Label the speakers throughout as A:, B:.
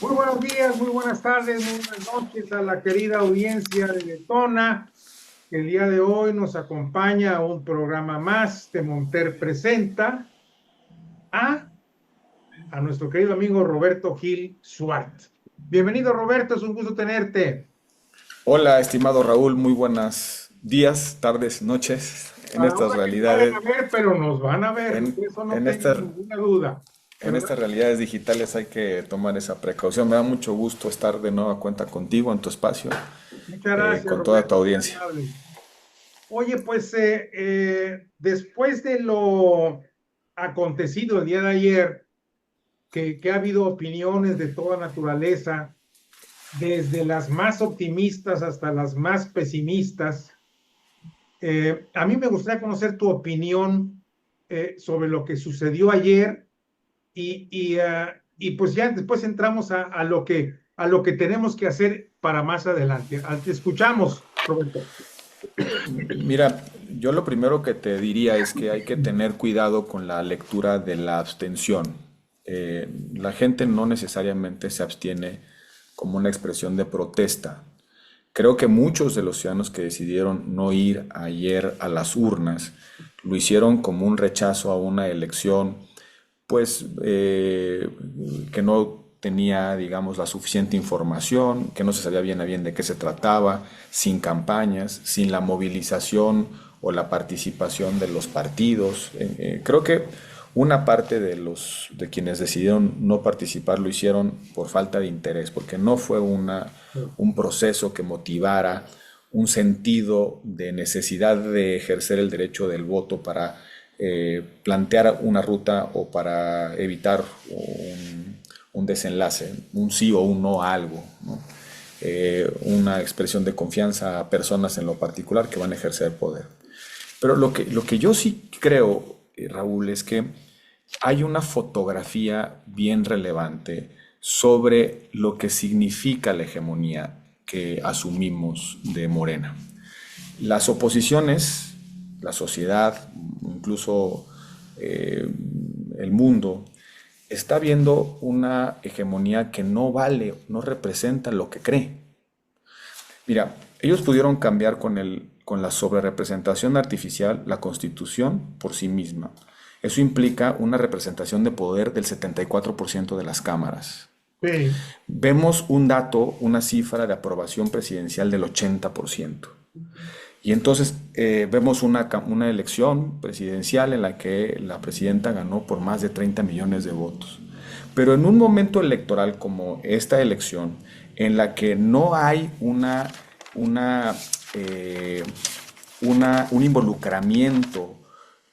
A: Muy buenos días, muy buenas tardes, muy buenas noches a la querida audiencia de Detona, que el día de hoy nos acompaña a un programa más de Monter Presenta a, a nuestro querido amigo Roberto Gil Suárez. Bienvenido, Roberto, es un gusto tenerte.
B: Hola, estimado Raúl, muy buenos días, tardes, noches en
A: Para
B: estas
A: una que no vayan
B: realidades,
A: a ver, pero nos van a ver,
B: en,
A: de eso no
B: en
A: tengan
B: estas,
A: ninguna duda,
B: en
A: ¿verdad?
B: estas realidades digitales hay que tomar esa precaución. Me da mucho gusto estar de nueva cuenta contigo en tu espacio,
A: Muchas gracias,
B: con toda tu
A: Roberto, muy
B: audiencia.
A: amable. Oye, pues después de lo acontecido el día de ayer, que ha habido opiniones de toda naturaleza, desde las más optimistas hasta las más pesimistas. A mí me gustaría conocer tu opinión sobre lo que sucedió ayer y pues ya después entramos a lo que tenemos que hacer para más adelante. Te escuchamos, Roberto.
B: Mira, yo lo primero que te diría es que hay que tener cuidado con la lectura de la abstención. La gente no necesariamente se abstiene como una expresión de protesta. Creo que muchos de los ciudadanos que decidieron no ir ayer a las urnas lo hicieron como un rechazo a una elección, pues que no tenía, digamos, la suficiente información, que no se sabía bien a bien de qué se trataba, sin campañas, sin la movilización o la participación de los partidos. Creo que una parte de quienes decidieron no participar lo hicieron por falta de interés, porque no fue un proceso que motivara un sentido de necesidad de ejercer el derecho del voto para plantear una ruta o para evitar un desenlace, un sí o un no a algo, ¿no? Una expresión de confianza a personas en lo particular que van a ejercer poder. Pero lo que yo sí creo, Raúl, es que hay una fotografía bien relevante sobre lo que significa la hegemonía que asumimos de Morena. Las oposiciones, la sociedad, incluso eh, el mundo, está viendo una hegemonía que no vale, no representa lo que cree. Mira, ellos pudieron cambiar con la sobrerepresentación artificial la constitución por sí misma. Eso implica una representación de poder del 74% de las cámaras.
A: Sí,
B: Vemos un dato, una cifra de aprobación presidencial del 80%. Y entonces vemos una elección presidencial en la que la presidenta ganó por más de 30 millones de votos. Pero en un momento electoral como esta elección, en la que no hay una, eh, un involucramiento,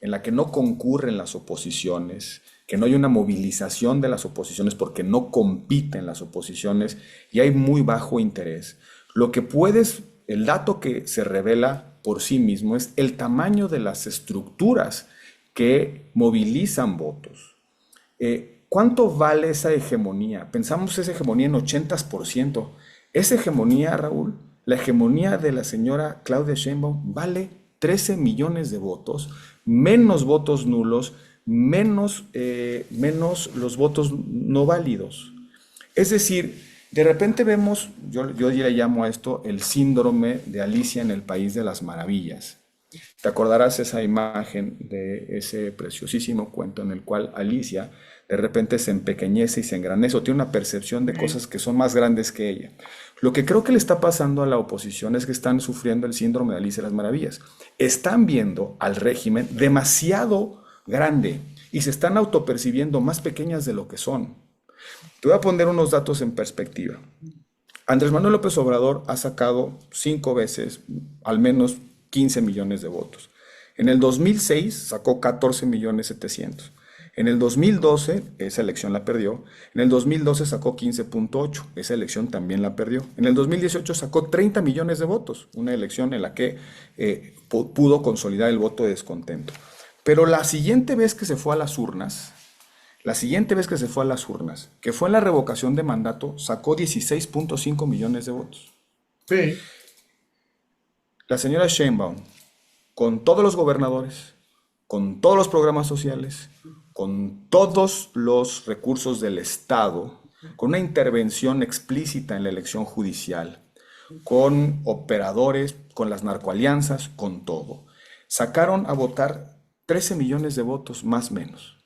B: en la que no concurren las oposiciones, que no hay una movilización de las oposiciones porque no compiten las oposiciones y hay muy bajo interés. Lo que puedes, el dato que se revela por sí mismo es el tamaño de las estructuras que movilizan votos. ¿Cuánto vale esa hegemonía? Pensamos esa hegemonía en 80%. Esa hegemonía, Raúl, la hegemonía de la señora Claudia Sheinbaum vale 13 millones de votos, menos votos nulos, menos los votos no válidos. Es decir, de repente vemos, yo le llamo a esto el síndrome de Alicia en el País de las Maravillas. Te acordarás esa imagen de ese preciosísimo cuento en el cual Alicia de repente se empequeñece y se engranece o tiene una percepción de
A: sí,
B: cosas que son más grandes que ella. Lo que creo que le está pasando a la oposición es que están sufriendo el síndrome de Alicia en las Maravillas. Están viendo al régimen demasiado grande y se están autopercibiendo más pequeñas de lo que son. Te voy a poner unos datos en perspectiva. Andrés Manuel López Obrador ha sacado 5 veces al menos 15 millones de votos. En el 2006 sacó 14 millones 700. En el 2012, esa elección la perdió. En el 2012 sacó 15.8, esa elección también la perdió. En el 2018 sacó 30 millones de votos, una elección en la que pudo consolidar el voto de descontento. Pero la siguiente vez que se fue a las urnas, que fue en la revocación de mandato, sacó 16.5 millones de votos.
A: sí,
B: La señora Sheinbaum, con todos los gobernadores, con todos los programas sociales, con todos los recursos del Estado, con una intervención explícita en la elección judicial, con operadores, con las narcoalianzas, con todo. Sacaron a votar 13 millones de votos, más o menos.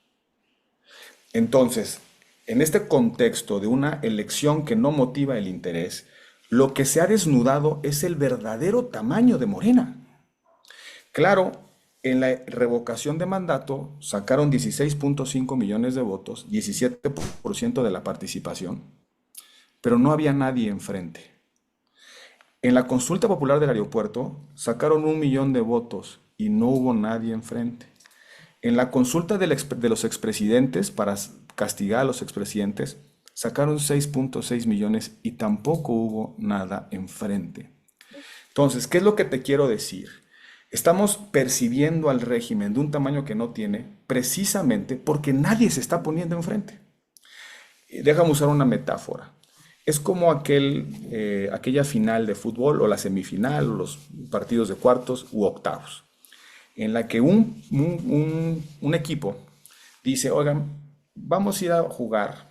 B: Entonces, en este contexto de una elección que no motiva el interés, lo que se ha desnudado es el verdadero tamaño de Morena. Claro, en la revocación de mandato sacaron 16.5 millones de votos, 17% de la participación, pero no había nadie enfrente. En la consulta popular del aeropuerto sacaron 1 millón de votos y no hubo nadie enfrente. En la consulta de los expresidentes para castigar a los expresidentes sacaron 6.6 millones y tampoco hubo nada enfrente. Entonces, ¿qué es lo que te quiero decir? Estamos percibiendo al régimen de un tamaño que no tiene precisamente porque nadie se está poniendo enfrente. Déjame usar una metáfora. Es como aquella final de fútbol o la semifinal o los partidos de cuartos u octavos, en la que un equipo dice, oigan, vamos a ir a jugar,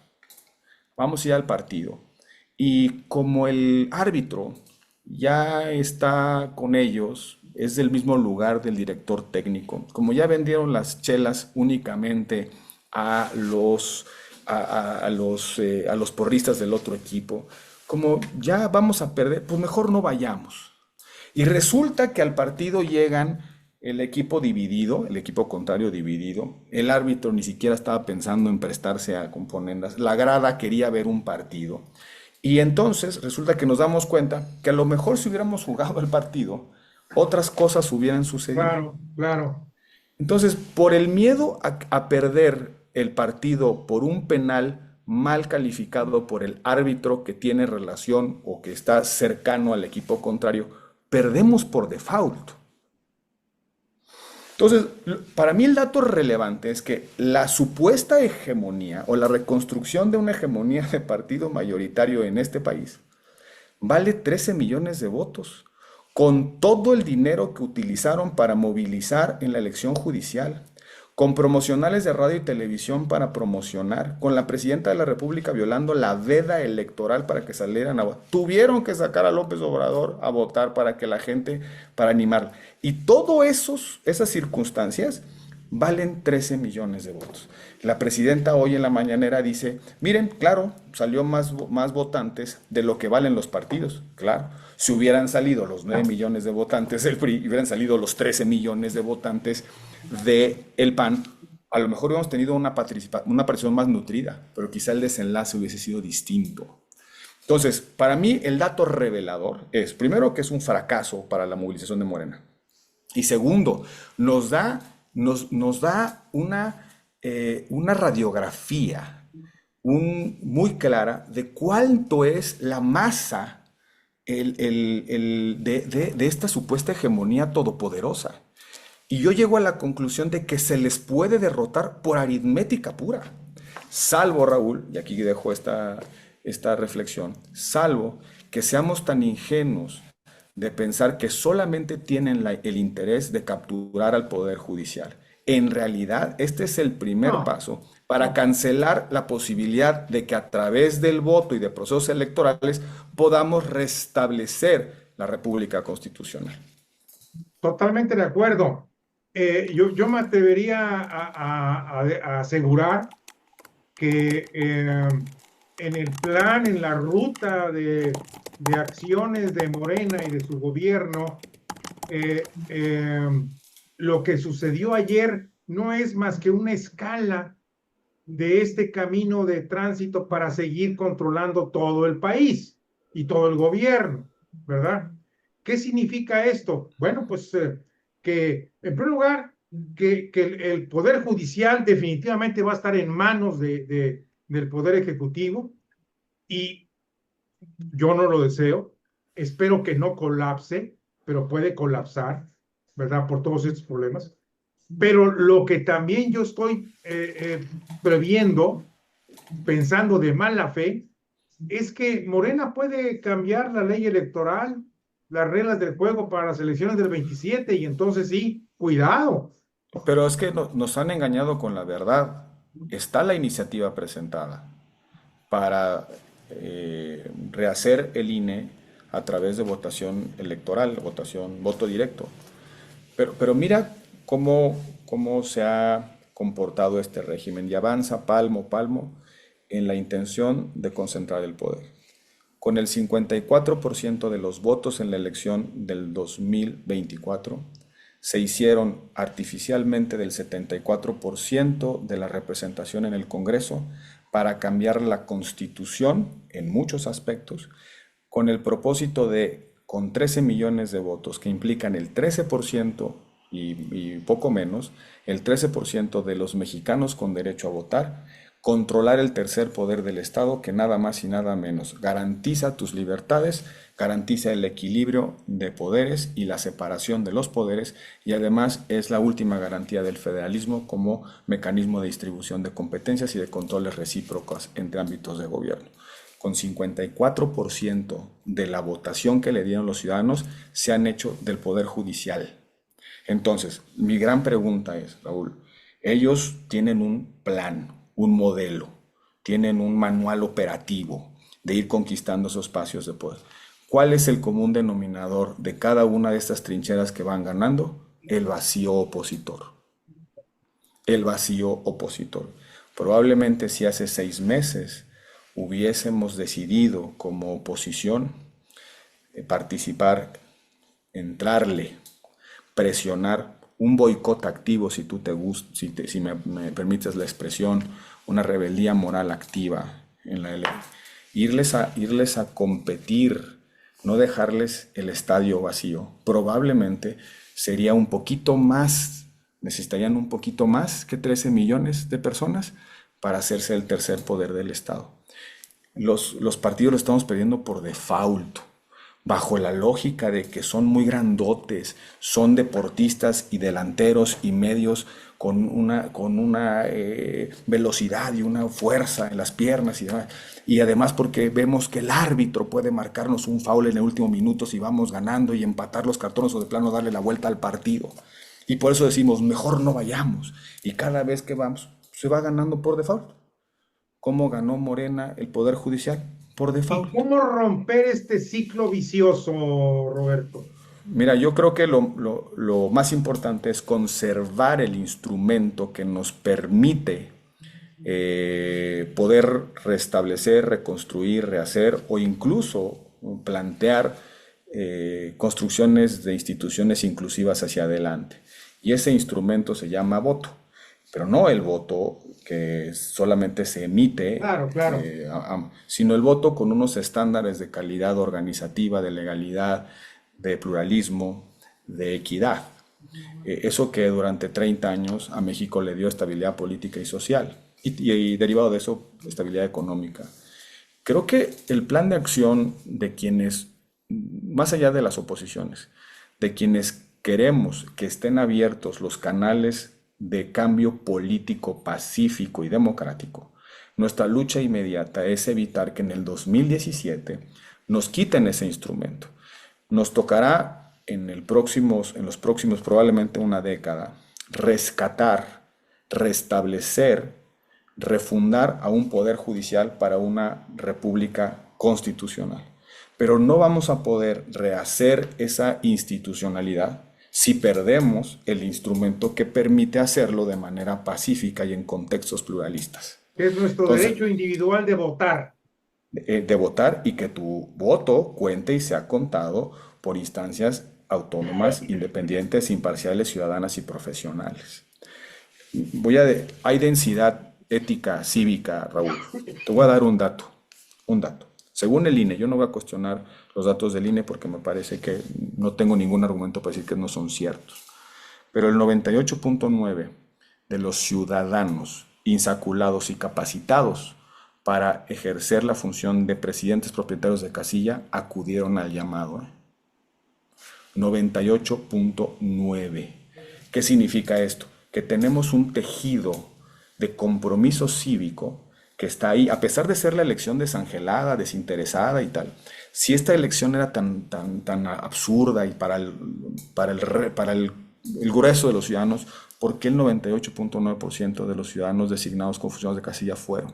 B: vamos a ir al partido. Y como el árbitro ya está con ellos, es del mismo lugar del director técnico, como ya vendieron las chelas únicamente a los porristas del otro equipo, como ya vamos a perder, pues mejor no vayamos. Y resulta que al partido llegan el equipo dividido, el equipo contrario dividido, el árbitro ni siquiera estaba pensando en prestarse a componendas, la grada quería ver un partido. Y entonces resulta que nos damos cuenta que a lo mejor si hubiéramos jugado el partido, otras cosas hubieran sucedido.
A: Claro, claro.
B: Entonces, por el miedo a perder el partido por un penal mal calificado por el árbitro que tiene relación o que está cercano al equipo contrario, perdemos por default. Entonces, para mí el dato relevante es que la supuesta hegemonía o la reconstrucción de una hegemonía de partido mayoritario en este país vale 13 millones de votos, con todo el dinero que utilizaron para movilizar en la elección judicial, con promocionales de radio y televisión para promocionar, con la presidenta de la República violando la veda electoral para que salieran a votar. Tuvieron que sacar a López Obrador a votar para que la gente, para animarla. Y todas esas circunstancias valen 13 millones de votos. La presidenta hoy en la mañanera dice, miren, claro, salió más votantes de lo que valen los partidos, claro. Si hubieran salido los 9 millones de votantes del PRI, hubieran salido los 13 millones de votantes del PAN, a lo mejor hubiéramos tenido una participación más nutrida, pero quizá el desenlace hubiese sido distinto. Entonces, para mí el dato revelador es, primero, que es un fracaso para la movilización de Morena. Y segundo, nos da una radiografía muy clara de cuánto es la masa de esta supuesta hegemonía todopoderosa. Y yo llego a la conclusión de que se les puede derrotar por aritmética pura. Salvo, Raúl, y aquí dejo esta reflexión, salvo que seamos tan ingenuos de pensar que solamente tienen el interés de capturar al Poder Judicial. En realidad, este es el primer paso para cancelar la posibilidad de que a través del voto y de procesos electorales podamos restablecer la República Constitucional.
A: Totalmente de acuerdo. Yo me atrevería a asegurar que en el plan, en la ruta de acciones de Morena y de su gobierno, lo que sucedió ayer no es más que una escala de este camino de tránsito para seguir controlando todo el país y todo el gobierno, ¿verdad? ¿Qué significa esto? Bueno, pues que en primer lugar, que el Poder Judicial definitivamente va a estar en manos del Poder Ejecutivo y yo no lo deseo, espero que no colapse, pero puede colapsar, ¿verdad? Por todos estos problemas. Pero lo que también yo estoy previendo, pensando de mala fe, es que Morena puede cambiar la ley electoral, las reglas del juego para las elecciones del 27 y entonces sí, cuidado.
B: Pero es que nos han engañado con la verdad. Está la iniciativa presentada. para rehacer el INE a través de votación electoral, voto directo. Pero mira cómo se ha comportado este régimen y avanza palmo a palmo en la intención de concentrar el poder. Con el 54% de los votos en la elección del 2024, se hicieron artificialmente del 74% de la representación en el Congreso para cambiar la Constitución en muchos aspectos, con el propósito de, con 13 millones de votos que implican el 13% y poco menos, el 13% de los mexicanos con derecho a votar, controlar el tercer poder del Estado, que nada más y nada menos garantiza tus libertades, garantiza el equilibrio de poderes y la separación de los poderes, y además es la última garantía del federalismo como mecanismo de distribución de competencias y de controles recíprocos entre ámbitos de gobierno. Con 54% de la votación que le dieron los ciudadanos se han hecho del Poder Judicial. Entonces, mi gran pregunta es, Raúl, ellos tienen un plan, un modelo, tienen un manual operativo de ir conquistando esos espacios de poder. ¿Cuál es el común denominador de cada una de estas trincheras que van ganando? El vacío opositor. El vacío opositor. Probablemente si hace 6 meses hubiésemos decidido como oposición participar, entrarle, presionar, un boicot activo, si tú te gusta, si me permites la expresión, una rebeldía moral activa en la irles a competir, no dejarles el estadio vacío. Probablemente sería un poquito más, necesitarían un poquito más que 13 millones de personas para hacerse el tercer poder del Estado. Los partidos lo estamos perdiendo por default, bajo la lógica de que son muy grandotes, son deportistas y delanteros y medios con una velocidad y una fuerza en las piernas y además porque vemos que el árbitro puede marcarnos un foul en el último minuto si vamos ganando y empatar los cartones o de plano darle la vuelta al partido. Y por eso decimos, mejor no vayamos. Y cada vez que vamos, se va ganando por default. ¿Cómo ganó Morena el Poder Judicial? Por default.
A: ¿Y cómo romper este ciclo vicioso, Roberto?
B: Mira, yo creo que lo más importante es conservar el instrumento que nos permite poder restablecer, reconstruir, rehacer o incluso plantear construcciones de instituciones inclusivas hacia adelante. Y ese instrumento se llama voto, pero no el voto que solamente se emite,
A: claro.
B: Sino el voto con unos estándares de calidad organizativa, de legalidad, de pluralismo, de equidad. Eso que durante 30 años a México le dio estabilidad política y social y derivado de eso, estabilidad económica. Creo que el plan de acción de quienes, más allá de las oposiciones, de quienes queremos que estén abiertos los canales de cambio político pacífico y democrático, nuestra lucha inmediata es evitar que en el 2017 nos quiten ese instrumento. Nos tocará en los próximos probablemente una década rescatar, restablecer, refundar a un poder judicial para una república constitucional. Pero no vamos a poder rehacer esa institucionalidad si perdemos el instrumento que permite hacerlo de manera pacífica y en contextos pluralistas.
A: Es nuestro derecho individual de votar.
B: De votar y que tu voto cuente y sea contado por instancias autónomas, independientes, imparciales, ciudadanas y profesionales. Hay densidad ética, cívica, Raúl. Te voy a dar un dato. Según el INE, yo no voy a cuestionar los datos del INE porque me parece que no tengo ningún argumento para decir que no son ciertos. Pero el 98.9% de los ciudadanos insaculados y capacitados para ejercer la función de presidentes propietarios de casilla acudieron al llamado. 98.9%. ¿Qué significa esto? Que tenemos un tejido de compromiso cívico que está ahí, a pesar de ser la elección desangelada, desinteresada y tal. Si esta elección era tan absurda y para el grueso de los ciudadanos, ¿por qué el 98.9% de los ciudadanos designados con funciones de casilla fueron?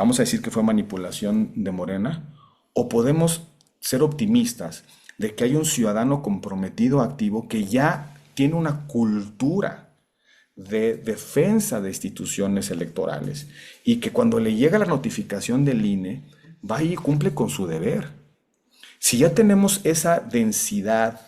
B: vamos a decir que fue manipulación de Morena, o podemos ser optimistas de que hay un ciudadano comprometido, activo, que ya tiene una cultura de defensa de instituciones electorales y que cuando le llega la notificación del INE, va y cumple con su deber. Si ya tenemos esa densidad,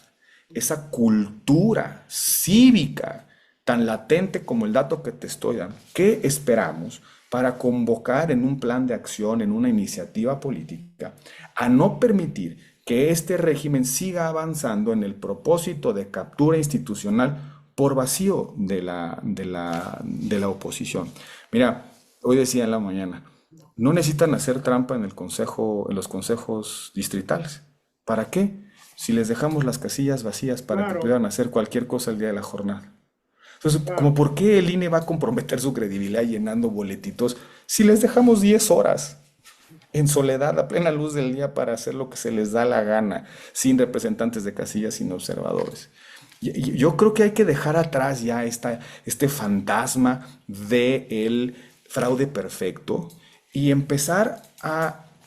B: esa cultura cívica tan latente como el dato que te estoy dando, ¿qué esperamos para convocar en un plan de acción, en una iniciativa política, a no permitir que este régimen siga avanzando en el propósito de captura institucional por vacío de la oposición? Mira, hoy decía en la mañana, no necesitan hacer trampa en el consejo, en los consejos distritales. ¿Para qué? Si les dejamos las casillas vacías para que
A: Claro,
B: puedan hacer cualquier cosa el día de la jornada. Entonces, como
A: claro.
B: por qué el INE va a comprometer su credibilidad llenando boletitos si les dejamos 10 horas en soledad a plena luz del día para hacer lo que se les da la gana, sin representantes de casillas, sin observadores? Yo creo que hay que dejar atrás ya este fantasma del fraude perfecto y empezar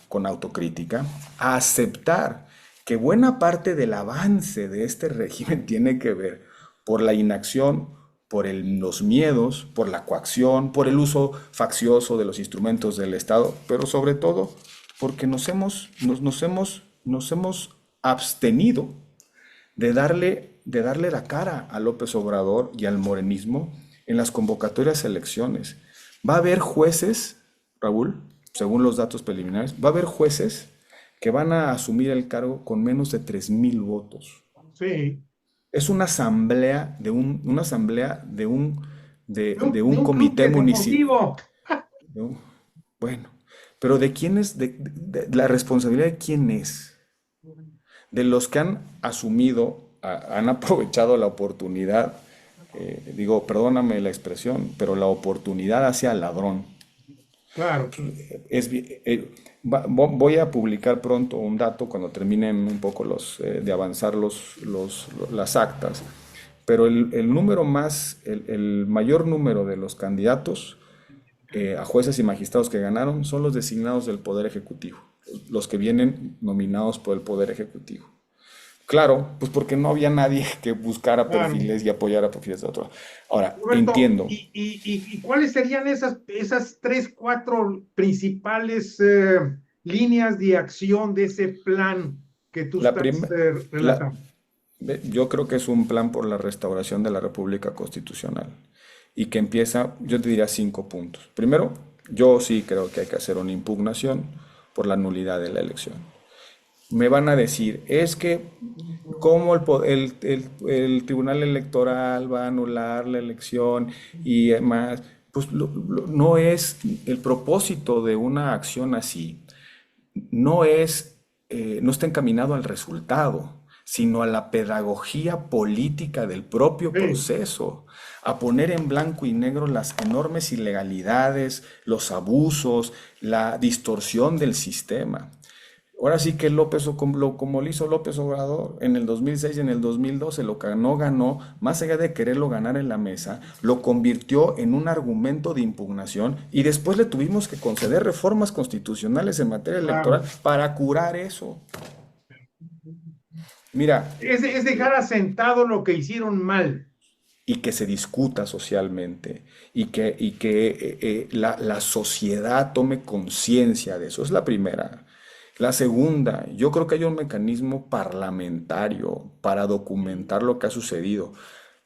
B: con autocrítica, a aceptar que buena parte del avance de este régimen tiene que ver por la inacción, por los miedos, por la coacción, por el uso faccioso de los instrumentos del Estado, pero sobre todo porque nos hemos abstenido de darle la cara a López Obrador y al morenismo en las convocatorias a elecciones. Va a haber jueces, Raúl, según los datos preliminares, va a haber jueces que van a asumir el cargo con menos de 3,000 votos.
A: Sí.
B: Es una asamblea de un
A: De un club
B: comité municipal.
A: ejecutivo.
B: Bueno, pero ¿de quién es? ¿La responsabilidad de quién es? De los que han asumido, han aprovechado la oportunidad, digo, perdóname la expresión, pero la oportunidad hacia el ladrón.
A: Claro.
B: Voy a publicar pronto un dato cuando terminen un poco de avanzar las actas, pero el mayor número de los candidatos a jueces y magistrados que ganaron son los designados del Poder Ejecutivo, los que vienen nominados por el Poder Ejecutivo. Claro, pues porque no había nadie que buscara
A: Claro.
B: perfiles y apoyara perfiles de otro. Ahora,
A: Roberto,
B: entiendo.
A: y cuáles serían esas tres, cuatro principales líneas de acción de ese plan que tú
B: La
A: estás
B: prim- la-
A: relatando?
B: yo creo que es un plan por la restauración de la República Constitucional y que empieza, yo te diría 5 puntos. Primero, yo sí creo que hay que hacer una impugnación por la nulidad de la elección. Me van a decir, es que cómo el Tribunal Electoral va a anular la elección y demás. Pues no es el propósito de una acción así, no está encaminado al resultado, sino a la pedagogía política del propio
A: Sí,
B: proceso, a poner en blanco y negro las enormes ilegalidades, los abusos, la distorsión del sistema. Ahora sí que como lo hizo López Obrador en el 2006 y en el 2012, lo que no ganó, más allá de quererlo ganar en la mesa, lo convirtió en un argumento de impugnación y después le tuvimos que conceder reformas constitucionales en materia electoral
A: claro.
B: para curar eso. Mira,
A: Es dejar asentado lo que hicieron mal.
B: y que se discuta socialmente y que la sociedad tome conciencia de eso. Es la primera. La segunda, yo creo que hay un mecanismo parlamentario para documentar lo que ha sucedido.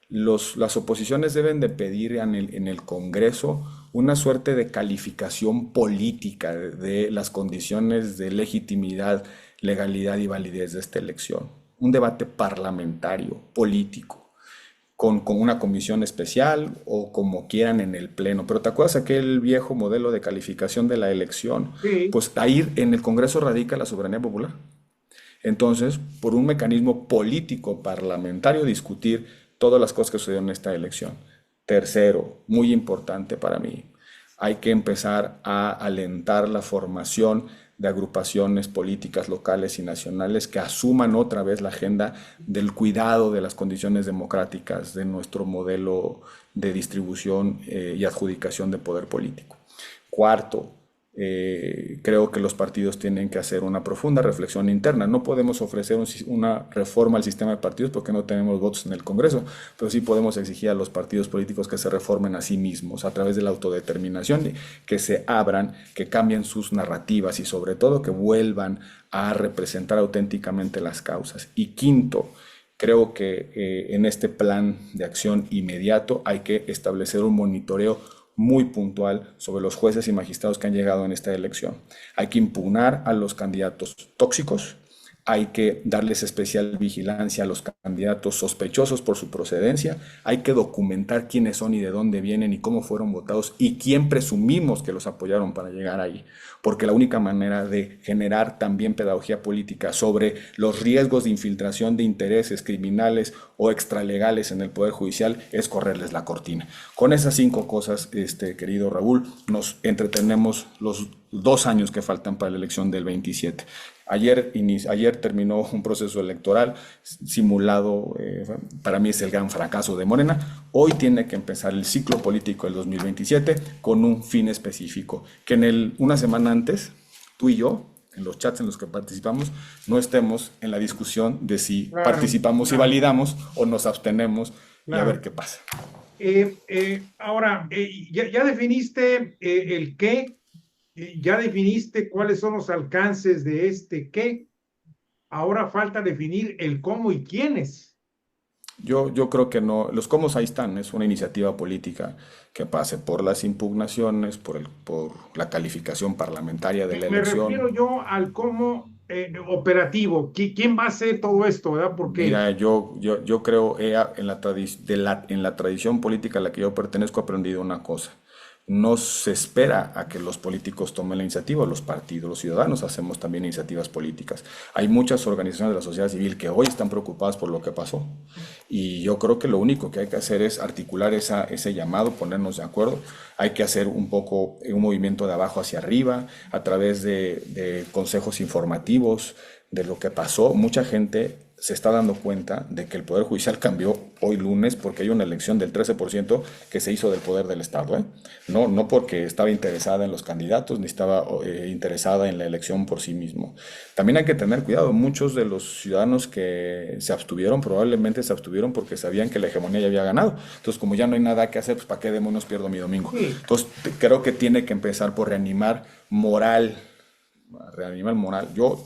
B: Las oposiciones deben de pedir en el Congreso una suerte de calificación política de las condiciones de legitimidad, legalidad y validez de esta elección. Un debate parlamentario, político con una comisión especial o como quieran en el pleno. Pero ¿te acuerdas aquel viejo modelo de calificación de la elección?
A: Sí,
B: Pues ahí en el Congreso radica la soberanía popular. Entonces, por un mecanismo político parlamentario, discutir todas las cosas que sucedieron en esta elección. Tercero, muy importante para mí, hay que empezar a alentar la formación de agrupaciones políticas locales y nacionales que asuman otra vez la agenda del cuidado de las condiciones democráticas de nuestro modelo de distribución y adjudicación de poder político. Cuarto, creo que los partidos tienen que hacer una profunda reflexión interna. No podemos ofrecer una reforma al sistema de partidos porque no tenemos votos en el Congreso, pero sí podemos exigir a los partidos políticos que se reformen a sí mismos a través de la autodeterminación, que se abran, que cambien sus narrativas y sobre todo que vuelvan a representar auténticamente las causas. Y quinto, creo que en este plan de acción inmediato hay que establecer un monitoreo muy puntual sobre los jueces y magistrados que han llegado en esta elección. Hay que impugnar a los candidatos tóxicos, hay que darles especial vigilancia a los candidatos sospechosos por su procedencia, hay que documentar quiénes son y de dónde vienen y cómo fueron votados y quién presumimos que los apoyaron para llegar ahí, porque la única manera de generar también pedagogía política sobre los riesgos de infiltración de intereses criminales o extralegales en el Poder Judicial es correrles la cortina. Con esas 5 cosas, querido Raúl, nos entretenemos los 2 años que faltan para la elección del 27. Ayer terminó un proceso electoral simulado, para mí es el gran fracaso de Morena. Hoy tiene que empezar el ciclo político del 2027 con un fin específico, que una semana antes, tú y yo, en los chats en los que participamos, no estemos en la discusión de si participamos y validamos o nos abstenemos y a ver qué pasa.
A: Ahora, ya definiste el qué. Ya definiste cuáles son los alcances de este qué. Ahora falta definir el cómo y quiénes.
B: Yo creo que no, los cómo ahí están, es una iniciativa política que pase por las impugnaciones, por la calificación parlamentaria de la
A: Me refiero
B: elección.
A: yo al cómo operativo. ¿Quién va a hacer todo esto, verdad? Porque
B: Mira, yo creo, en la tradición política a la que yo pertenezco, he aprendido una cosa. No se espera a que los políticos tomen la iniciativa, los partidos, los ciudadanos hacemos también iniciativas políticas. Hay muchas organizaciones de la sociedad civil que hoy están preocupadas por lo que pasó. Y yo creo que lo único que hay que hacer es articular ese llamado, ponernos de acuerdo. Hay que hacer un poco un movimiento de abajo hacia arriba, a través de consejos informativos de lo que pasó. Mucha gente se está dando cuenta de que el Poder Judicial cambió hoy lunes porque hay una elección del 13% que se hizo del poder del Estado, ¿eh? No porque estaba interesada en los candidatos ni estaba interesada en la elección por sí mismo. También hay que tener cuidado, muchos de los ciudadanos que se abstuvieron probablemente se abstuvieron porque sabían que la hegemonía ya había ganado. Entonces, como ya no hay nada que hacer, pues ¿para qué demonios pierdo mi domingo?
A: sí.
B: Entonces, creo que tiene que empezar por reanimar moral. Yo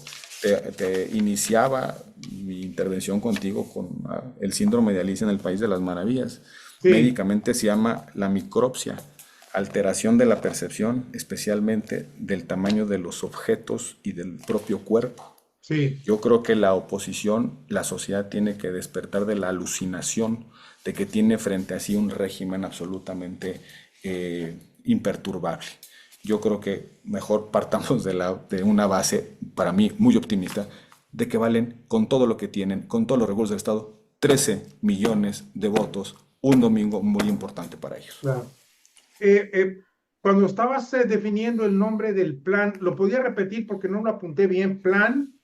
B: te iniciaba mi intervención contigo con el síndrome de Alicia en el País de las Maravillas.
A: Sí.
B: Médicamente se llama la micropsia, alteración de la percepción, especialmente del tamaño de los objetos y del propio cuerpo.
A: Sí.
B: Yo creo que la oposición, la sociedad tiene que despertar de la alucinación de que tiene frente a sí un régimen absolutamente imperturbable. Yo creo que mejor partamos de una base, para mí, muy optimista, de que valen, con todo lo que tienen, con todos los recursos del Estado, 13 millones de votos, un domingo muy importante para ellos.
A: Claro. Cuando estabas definiendo el nombre del plan, ¿lo podía repetir porque no lo apunté bien? ¿Plan?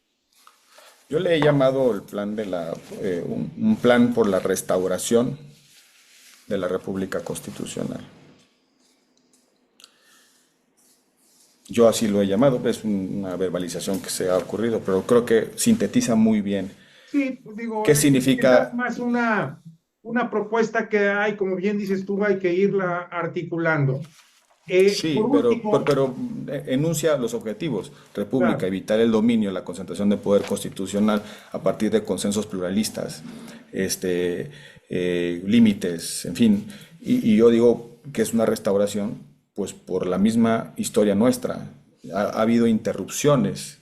B: Yo le he llamado el plan un plan por la restauración de la República Constitucional. Yo así lo he llamado, es una verbalización que se ha ocurrido, pero creo que sintetiza muy bien
A: Sí, digo,
B: qué significa.
A: es más una propuesta que hay, como bien dices tú, hay que irla articulando. Por
B: Sí,
A: último,
B: pero enuncia los objetivos. República,
A: claro,
B: evitar el dominio, la concentración de poder constitucional a partir de consensos pluralistas, límites, en fin. Y yo digo que es una restauración, pues por la misma historia nuestra. Ha habido interrupciones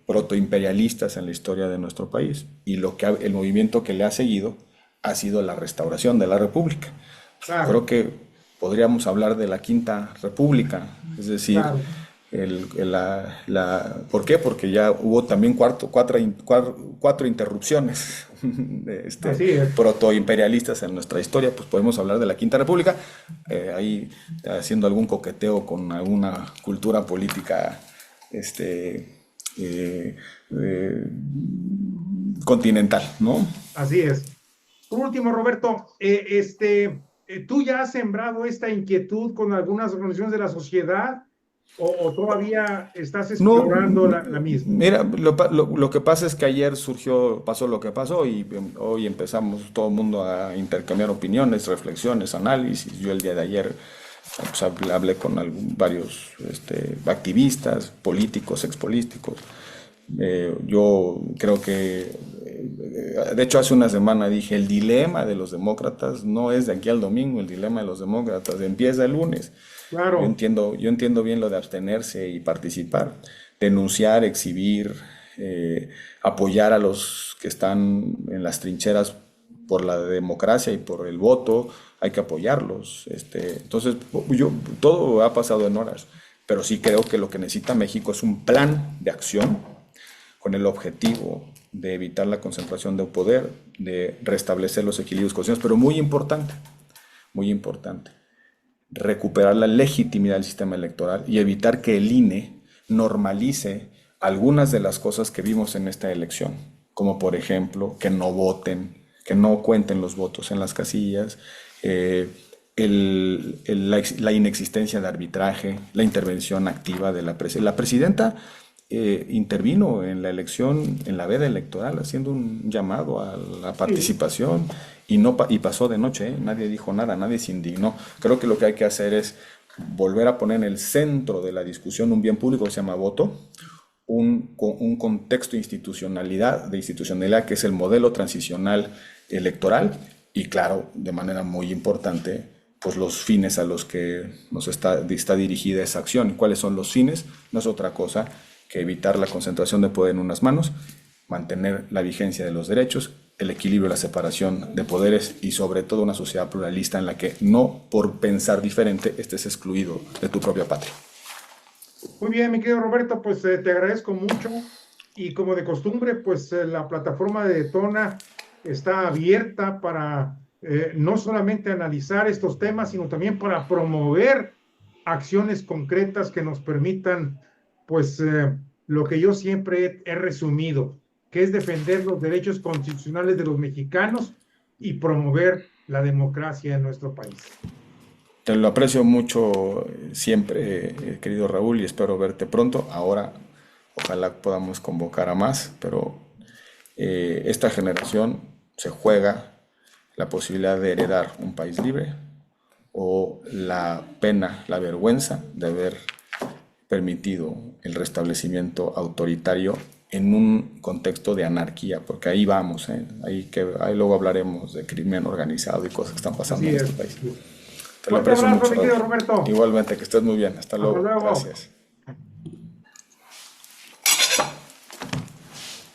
B: protoimperialistas en la historia de nuestro país y el movimiento que le ha seguido ha sido la restauración de la República.
A: claro,
B: Creo que podríamos hablar de la Quinta República, es decir,
A: claro.
B: ¿Por qué? Porque ya hubo también cuatro interrupciones
A: Así es.
B: protoimperialistas en nuestra historia, pues podemos hablar de la Quinta República, ahí haciendo algún coqueteo con alguna cultura política continental, ¿no?
A: Así es. Por último, Roberto, tú ya has sembrado esta inquietud con algunas organizaciones de la sociedad o todavía estás
B: No,
A: explorando la misma?
B: mira, lo que pasa es que ayer pasó lo que pasó y hoy empezamos todo el mundo a intercambiar opiniones, reflexiones, análisis. Yo el día de ayer pues, hablé con varios activistas, políticos, expolíticos. Yo creo que, de hecho, hace una semana dije, el dilema de los demócratas no es de aquí al domingo, el dilema de los demócratas empieza el lunes.
A: Claro,
B: Yo entiendo bien lo de abstenerse y participar, denunciar, exhibir, apoyar a los que están en las trincheras por la democracia y por el voto, hay que apoyarlos. Entonces, todo ha pasado en horas, pero sí creo que lo que necesita México es un plan de acción con el objetivo de evitar la concentración de poder, de restablecer los equilibrios constitucionales, pero muy importante, recuperar la legitimidad del sistema electoral y evitar que el INE normalice algunas de las cosas que vimos en esta elección, como por ejemplo que no voten, que no cuenten los votos en las casillas, la inexistencia de arbitraje, la intervención activa de la presidenta. La presidenta intervino en la elección, en la veda electoral, haciendo un llamado a la
A: sí,
B: participación y pasó de noche, ¿eh? Nadie dijo nada, nadie se indignó. Creo que lo que hay que hacer es volver a poner en el centro de la discusión un bien público que se llama voto, un contexto de institucionalidad que es el modelo transicional electoral y claro, de manera muy importante, pues los fines a los que está dirigida esa acción. ¿Cuáles son los fines? No es otra cosa que evitar la concentración de poder en unas manos, mantener la vigencia de los derechos, el equilibrio, la separación de poderes y sobre todo una sociedad pluralista en la que no por pensar diferente estés excluido de tu propia patria.
A: muy bien, mi querido Roberto, pues te agradezco mucho y como de costumbre, pues la plataforma de Tona está abierta para no solamente analizar estos temas, sino también para promover acciones concretas que nos permitan, pues, lo que yo siempre he resumido, que es defender los derechos constitucionales de los mexicanos y promover la democracia en nuestro país.
B: Te lo aprecio mucho siempre, querido Raúl, y espero verte pronto. Ahora, ojalá podamos convocar a más, pero esta generación se juega la posibilidad de heredar un país libre o la pena, la vergüenza de haber permitido el restablecimiento autoritario en un contexto de anarquía, porque ahí vamos, ¿eh? Ahí luego hablaremos de crimen organizado y cosas que están pasando
A: Así
B: en
A: es.
B: este país. Te lo
A: Fuerte
B: aprecio
A: abrazo,
B: mucho,
A: mi
B: Raúl.
A: querido Roberto.
B: Igualmente, que estés muy bien. Hasta
A: Hasta
B: luego.
A: luego.
B: Gracias.